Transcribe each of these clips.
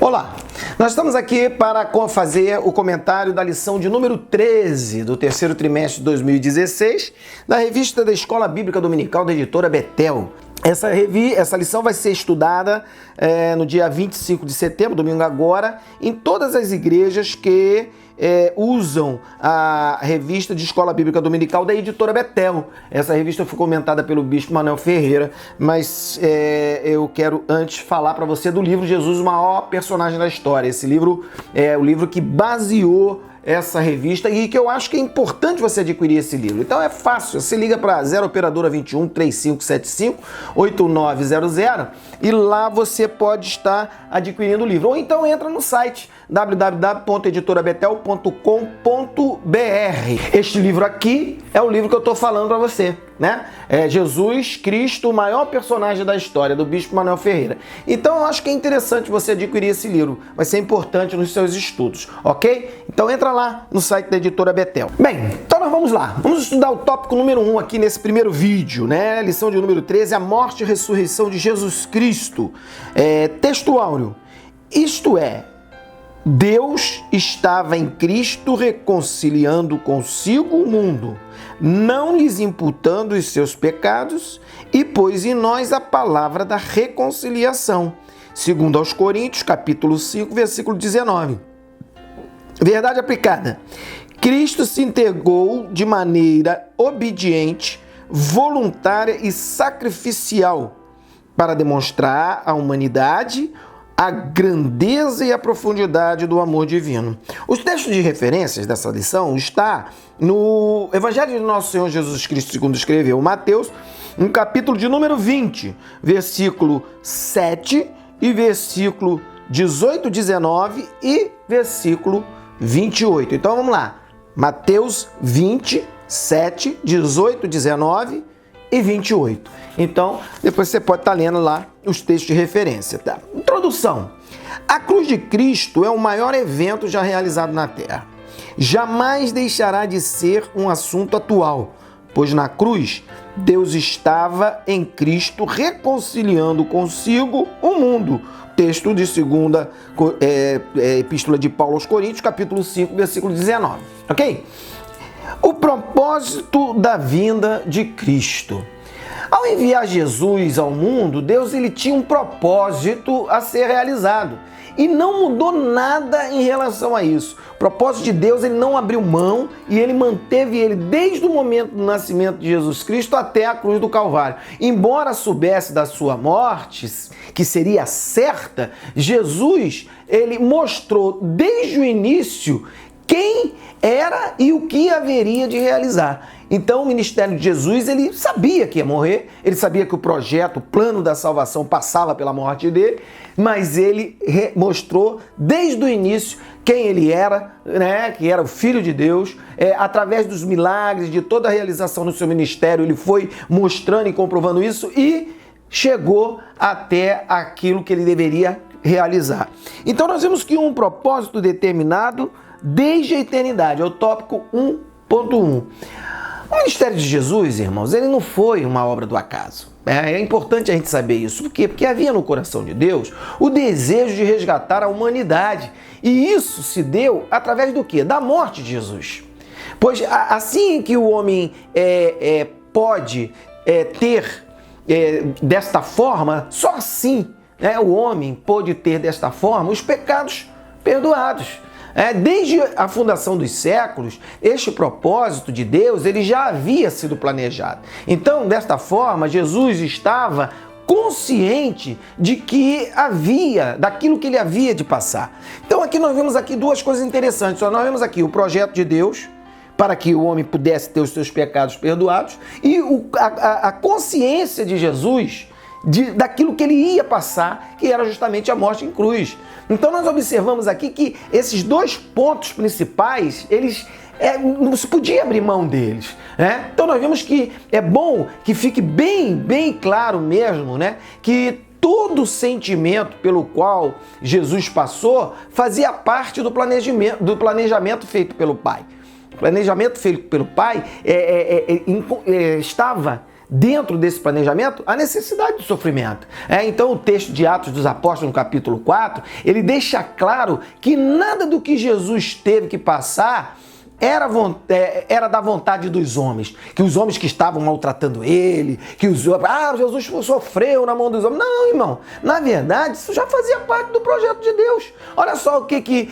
Olá, nós estamos aqui para fazer o comentário da lição de número 13 do terceiro trimestre de 2016 da revista da Escola Bíblica Dominical da editora Betel. Essa lição vai ser estudada no dia 25 de setembro, domingo agora, em todas as igrejas que usam a revista de Escola Bíblica Dominical da editora Betel. Essa revista foi comentada pelo bispo Manuel Ferreira, mas eu quero antes falar para você do livro Jesus, o maior personagem da história. Esse livro é o livro que baseou essa revista e que eu acho que é importante você adquirir esse livro. Então é fácil, você liga para 0 operadora 21 3575 8900 e lá você pode estar adquirindo o livro. Ou então entra no site www.editorabetel.com.br. Este livro aqui é o livro que eu estou falando para você, né? É Jesus Cristo, o maior personagem da história, do bispo Manuel Ferreira. Então eu acho que é interessante você adquirir esse livro, vai ser importante nos seus estudos, ok? Então entra lá no site da editora Betel. Bem, então nós vamos lá. Vamos estudar o tópico número 1 aqui nesse primeiro vídeo, né? Lição de número 13, a morte e ressurreição de Jesus Cristo. Texto áureo. Isto é, Deus estava em Cristo reconciliando consigo o mundo, não lhes imputando os seus pecados, e pôs em nós a palavra da reconciliação. Segundo aos Coríntios, capítulo 5, versículo 19. Verdade aplicada. Cristo se entregou de maneira obediente, voluntária e sacrificial para demonstrar à humanidade a grandeza e a profundidade do amor divino. Os textos de referências dessa lição está no Evangelho de Nosso Senhor Jesus Cristo, segundo escreveu Mateus, no capítulo de número 20, versículo 7 e versículo 18, 19 e versículo 28. Então vamos lá. Mateus 20, 7, 18, 19 e 28. Então, depois você pode estar lendo lá os textos de referência, tá? Introdução. A cruz de Cristo é o maior evento já realizado na Terra. Jamais deixará de ser um assunto atual, pois na cruz, Deus estava em Cristo reconciliando consigo o mundo. Texto de segunda epístola de Paulo aos Coríntios, capítulo 5, versículo 19. Ok? O propósito da vinda de Cristo. Ao enviar Jesus ao mundo, Deus ele tinha um propósito a ser realizado e não mudou nada em relação a isso. O propósito de Deus ele não abriu mão e ele manteve ele desde o momento do nascimento de Jesus Cristo até a cruz do Calvário. Embora soubesse da sua morte, que seria certa, Jesus ele mostrou desde o início quem era e o que haveria de realizar. Então o ministério de Jesus, ele sabia que ia morrer, ele sabia que o projeto, o plano da salvação passava pela morte dele, mas ele mostrou desde o início quem ele era, né? Que era o Filho de Deus. Através dos milagres, de toda a realização do seu ministério, ele foi mostrando e comprovando isso e chegou até aquilo que ele deveria realizar. Então nós vemos que um propósito determinado desde a eternidade, é o tópico 1.1. O ministério de Jesus, irmãos, ele não foi uma obra do acaso. É importante a gente saber isso. Por quê? Porque havia no coração de Deus o desejo de resgatar a humanidade. E isso se deu através do quê? Da morte de Jesus. Pois assim que o homem pode ter desta forma, só assim o homem pôde ter desta forma os pecados perdoados. Desde a fundação dos séculos, este propósito de Deus ele já havia sido planejado. Então, desta forma, Jesus estava consciente de que daquilo que ele havia de passar. Então, aqui nós vemos aqui duas coisas interessantes. Nós vemos aqui o projeto de Deus para que o homem pudesse ter os seus pecados perdoados e a consciência de Jesus daquilo que ele ia passar, que era justamente a morte em cruz. Então nós observamos aqui que esses dois pontos principais, eles não se podia abrir mão deles, né? Então nós vemos que é bom que fique bem claro mesmo, né? Que todo o sentimento pelo qual Jesus passou fazia parte do planejamento feito pelo Pai. O planejamento feito pelo Pai estava dentro desse planejamento, a necessidade do sofrimento. Então o texto de Atos dos Apóstolos, no capítulo 4, ele deixa claro que nada do que Jesus teve que passar era da vontade dos homens, que os homens que estavam maltratando ele, que Jesus sofreu na mão dos homens. Não, irmão, na verdade isso já fazia parte do projeto de Deus. Olha só o que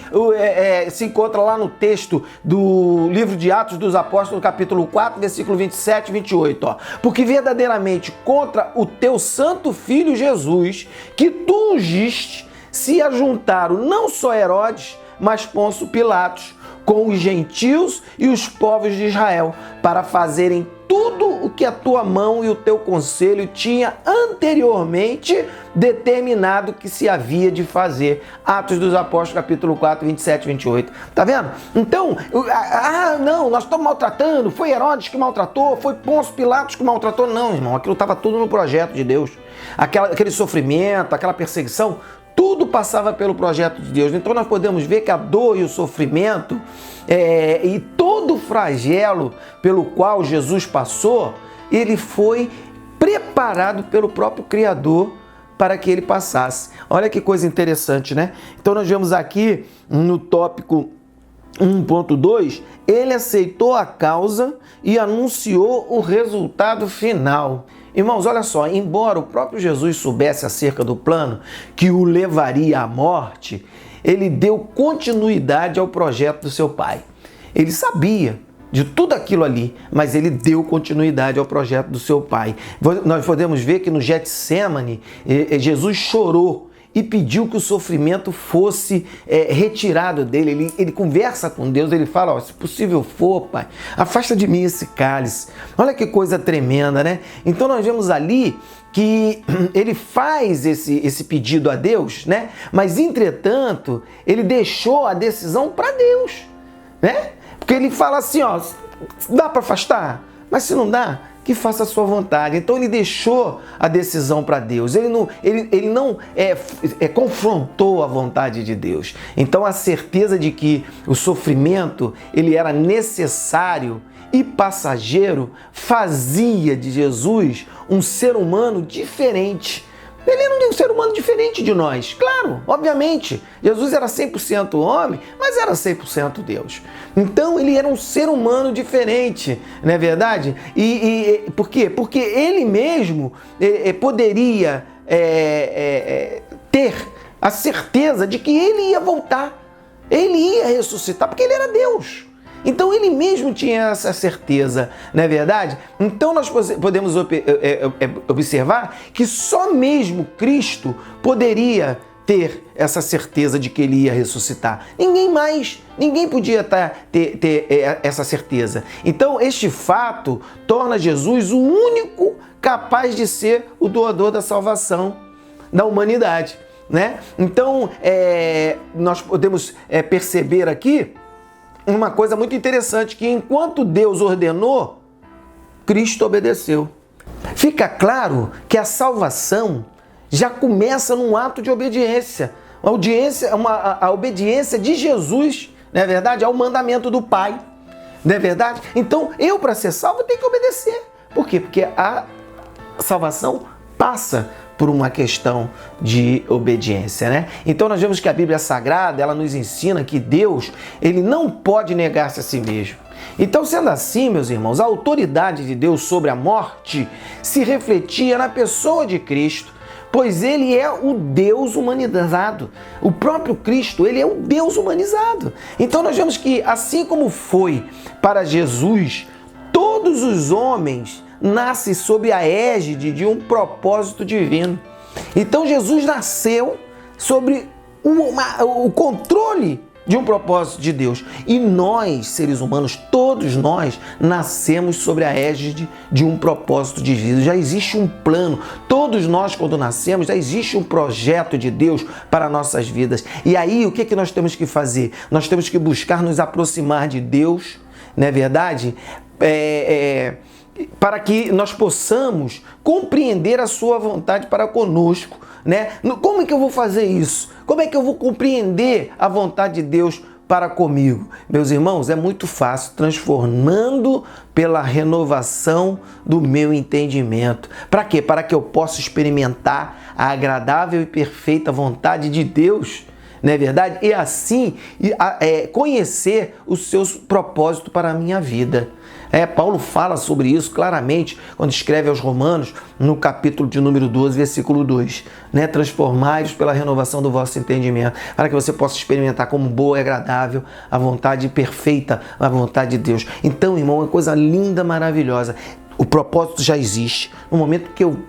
se encontra lá no texto do livro de Atos dos Apóstolos, capítulo 4, versículo 27 e 28. Ó. Porque verdadeiramente contra o teu santo filho Jesus, que tu ungiste, se ajuntaram não só Herodes, mas Pôncio Pilatos, com os gentios e os povos de Israel, para fazerem tudo o que a tua mão e o teu conselho tinha anteriormente determinado que se havia de fazer. Atos dos Apóstolos, capítulo 4, 27 e 28. Tá vendo? Então, não, nós estamos maltratando, foi Herodes que maltratou, foi Pôncio Pilatos que maltratou. Não, irmão, aquilo estava tudo no projeto de Deus. Aquele sofrimento, aquela perseguição, tudo passava pelo projeto de Deus. Então nós podemos ver que a dor e o sofrimento e todo o flagelo pelo qual Jesus passou, ele foi preparado pelo próprio Criador para que ele passasse. Olha que coisa interessante, né? Então nós vemos aqui no tópico 1.2, ele aceitou a causa e anunciou o resultado final. Irmãos, olha só, embora o próprio Jesus soubesse acerca do plano que o levaria à morte, ele deu continuidade ao projeto do seu Pai. Ele sabia de tudo aquilo ali, mas ele deu continuidade ao projeto do seu Pai. Nós podemos ver que no Getsêmani, Jesus chorou e pediu que o sofrimento fosse retirado dele. Ele conversa com Deus, ele fala, se possível for, Pai, afasta de mim esse cálice. Olha que coisa tremenda, né? Então nós vemos ali que ele faz esse pedido a Deus, né? Mas, entretanto, ele deixou a decisão para Deus, né? Porque ele fala assim, dá para afastar? Mas se não dá, que faça a sua vontade. Então ele deixou a decisão para Deus. Ele não confrontou a vontade de Deus. Então a certeza de que o sofrimento ele era necessário e passageiro fazia de Jesus um ser humano diferente. Ele era um ser humano diferente de nós. Claro, obviamente, Jesus era 100% homem, mas era 100% Deus. Então ele era um ser humano diferente, não é verdade? Por quê? Porque ele mesmo poderia ter a certeza de que ele ia voltar, ele ia ressuscitar, porque ele era Deus. Então ele mesmo tinha essa certeza, não é verdade? Então nós podemos observar que só mesmo Cristo poderia ter essa certeza de que ele ia ressuscitar. Ninguém podia ter essa certeza. Então este fato torna Jesus o único capaz de ser o doador da salvação da humanidade, né? Então nós podemos perceber aqui uma coisa muito interessante, que enquanto Deus ordenou, Cristo obedeceu. Fica claro que a salvação já começa num ato de obediência. A obediência de Jesus, não é verdade? Ao mandamento do Pai, não é verdade? Então, eu para ser salvo tenho que obedecer. Por quê? Porque a salvação passa por uma questão de obediência, né? Então nós vemos que a Bíblia Sagrada, ela nos ensina que Deus, ele não pode negar-se a si mesmo. Então, sendo assim, meus irmãos, a autoridade de Deus sobre a morte se refletia na pessoa de Cristo, pois ele é o Deus humanizado. O próprio Cristo, ele é o Deus humanizado. Então nós vemos que, assim como foi para Jesus, todos os homens nasce sob a égide de um propósito divino. Então Jesus nasceu sobre o controle de um propósito de Deus. E nós, seres humanos, todos nós, nascemos sobre a égide de um propósito divino. Já existe um plano. Todos nós, quando nascemos, já existe um projeto de Deus para nossas vidas. E aí, o que nós temos que fazer? Nós temos que buscar nos aproximar de Deus, não é verdade? Para que nós possamos compreender a sua vontade para conosco, né? Como é que eu vou fazer isso? Como é que eu vou compreender a vontade de Deus para comigo? Meus irmãos, é muito fácil, transformando pela renovação do meu entendimento. Para quê? Para que eu possa experimentar a agradável e perfeita vontade de Deus, não é verdade? E assim conhecer os seus propósitos para a minha vida. Paulo fala sobre isso claramente quando escreve aos Romanos, no capítulo de número 12, versículo 2. Transformai-vos pela renovação do vosso entendimento, para que você possa experimentar como boa e agradável a vontade perfeita, a vontade de Deus. Então, irmão, é uma coisa linda, maravilhosa. O propósito já existe. No momento que eu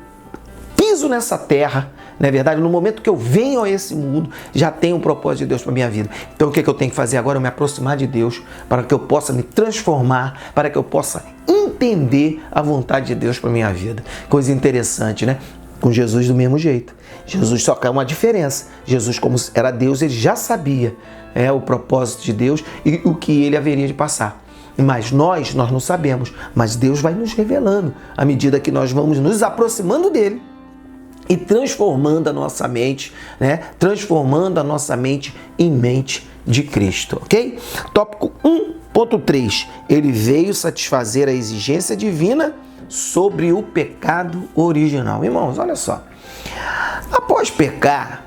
piso nessa terra, não é verdade? No momento que eu venho a esse mundo, já tem um propósito de Deus para a minha vida. Então o que eu tenho que fazer agora? Eu me aproximar de Deus, para que eu possa me transformar, para que eu possa entender a vontade de Deus para a minha vida. Coisa interessante, né? Com Jesus do mesmo jeito. Jesus só que é uma diferença. Jesus, como era Deus, ele já sabia o propósito de Deus e o que ele haveria de passar. Mas nós não sabemos. Mas Deus vai nos revelando à medida que nós vamos nos aproximando dele e transformando a nossa mente, transformando a nossa mente em mente de Cristo, ok? Tópico 1.3. Ele veio satisfazer a exigência divina sobre o pecado original. Irmãos, olha só. Após pecar,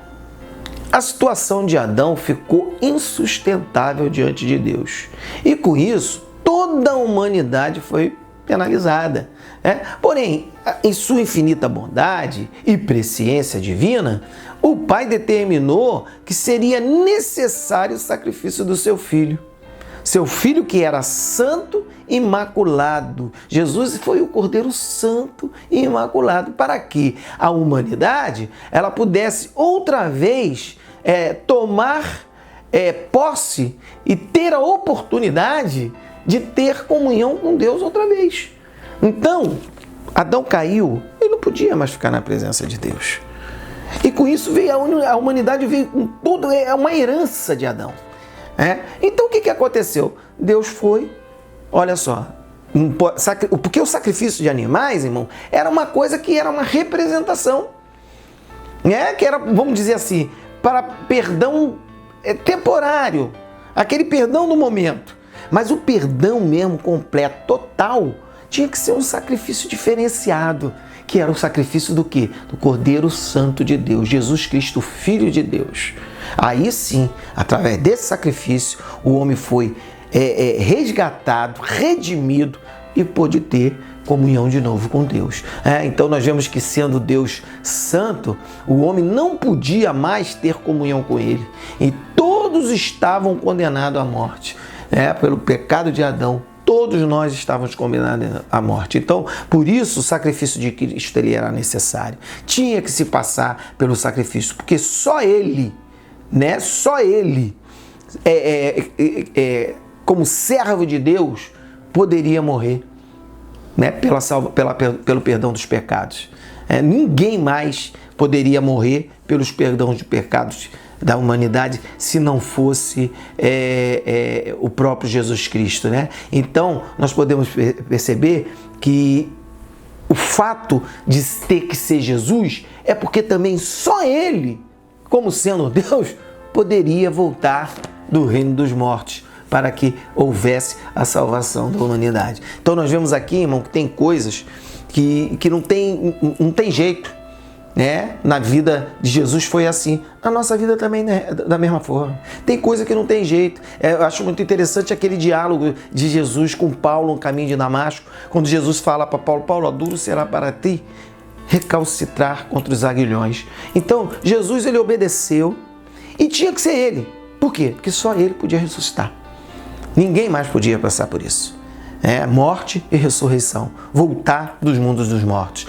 a situação de Adão ficou insustentável diante de Deus. E com isso, toda a humanidade foi penalizada. Porém, em sua infinita bondade e presciência divina, o Pai determinou que seria necessário o sacrifício do seu filho. Seu filho que era santo e imaculado. Jesus foi o Cordeiro Santo e Imaculado, para que a humanidade ela pudesse outra vez tomar posse e ter a oportunidade de ter comunhão com Deus outra vez. Então, Adão caiu, ele não podia mais ficar na presença de Deus. E com isso veio a humanidade veio com tudo, é uma herança de Adão. Então o que aconteceu? Deus foi, olha só, porque o sacrifício de animais, irmão, era uma coisa que era uma representação, que era, vamos dizer assim, para perdão temporário, aquele perdão do momento. Mas o perdão mesmo, completo, total, tinha que ser um sacrifício diferenciado, que era o sacrifício do quê? Do Cordeiro Santo de Deus, Jesus Cristo, Filho de Deus. Aí sim, através desse sacrifício, o homem foi resgatado, redimido e pôde ter comunhão de novo com Deus. Então nós vemos que, sendo Deus santo, o homem não podia mais ter comunhão com ele. E todos estavam condenados à morte. Pelo pecado de Adão, todos nós estávamos condenados à morte. Então, por isso, o sacrifício de Cristo ele era necessário. Tinha que se passar pelo sacrifício, porque só ele, como servo de Deus, poderia morrer, pelo perdão dos pecados. Ninguém mais poderia morrer pelos perdões de pecados da humanidade se não fosse o próprio Jesus Cristo, Então, nós podemos perceber que o fato de ter que ser Jesus é porque também só ele, como sendo Deus, poderia voltar do reino dos mortos para que houvesse a salvação da humanidade. Então nós vemos aqui, irmão, que tem coisas que não tem jeito. Na vida de Jesus foi assim. A nossa vida também da mesma forma. Tem coisa que não tem jeito. Eu acho muito interessante aquele diálogo de Jesus com Paulo no caminho de Damasco, quando Jesus fala para Paulo: Paulo, duro será para ti recalcitrar contra os aguilhões. Então Jesus ele obedeceu e tinha que ser ele. Por quê? Porque só ele podia ressuscitar. Ninguém mais podia passar por isso. Morte e ressurreição, voltar dos mundos dos mortos.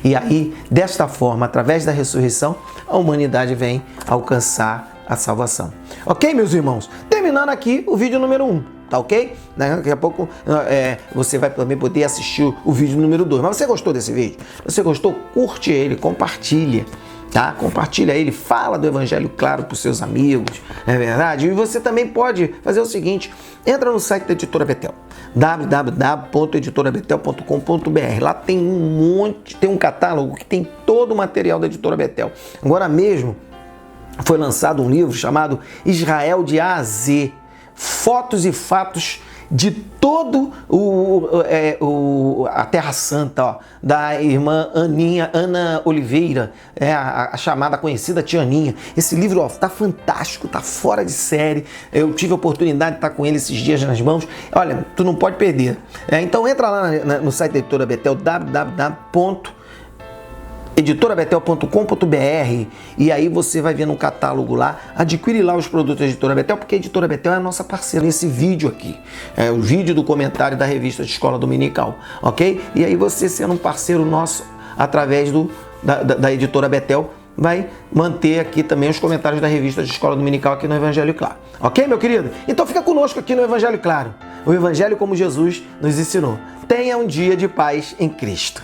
E aí, desta forma, através da ressurreição, a humanidade vem alcançar a salvação. Ok, meus irmãos? Terminando aqui o vídeo número 1, tá ok? Daqui a pouco você vai também poder assistir o vídeo número 2. Mas você gostou desse vídeo? Se você gostou, curte ele, compartilha. Compartilha ele, fala do Evangelho claro para os seus amigos, não é verdade? E você também pode fazer o seguinte: entra no site da Editora Betel, www.editorabetel.com.br. Lá tem tem um catálogo que tem todo o material da Editora Betel. Agora mesmo foi lançado um livro chamado Israel de A a Z. fotos e fatos de todo a Terra Santa, ó, da irmã Ana Oliveira, a chamada conhecida Tia Aninha. Esse livro, ó, tá fantástico, tá fora de série. Eu tive a oportunidade de estar com ele esses dias nas mãos. Olha, tu não pode perder. Então entra lá no site da Editora Betel, www.editorabetel.com.br, e aí você vai ver no catálogo lá, adquire lá os produtos da Editora Betel, porque a Editora Betel é a nossa parceira nesse vídeo aqui, o vídeo do comentário da revista de Escola Dominical, ok? E aí você, sendo um parceiro nosso através da Editora Betel, vai manter aqui também os comentários da revista de Escola Dominical aqui no Evangelho Claro, ok, meu querido? Então fica conosco aqui no Evangelho Claro, o Evangelho como Jesus nos ensinou. Tenha um dia de paz em Cristo.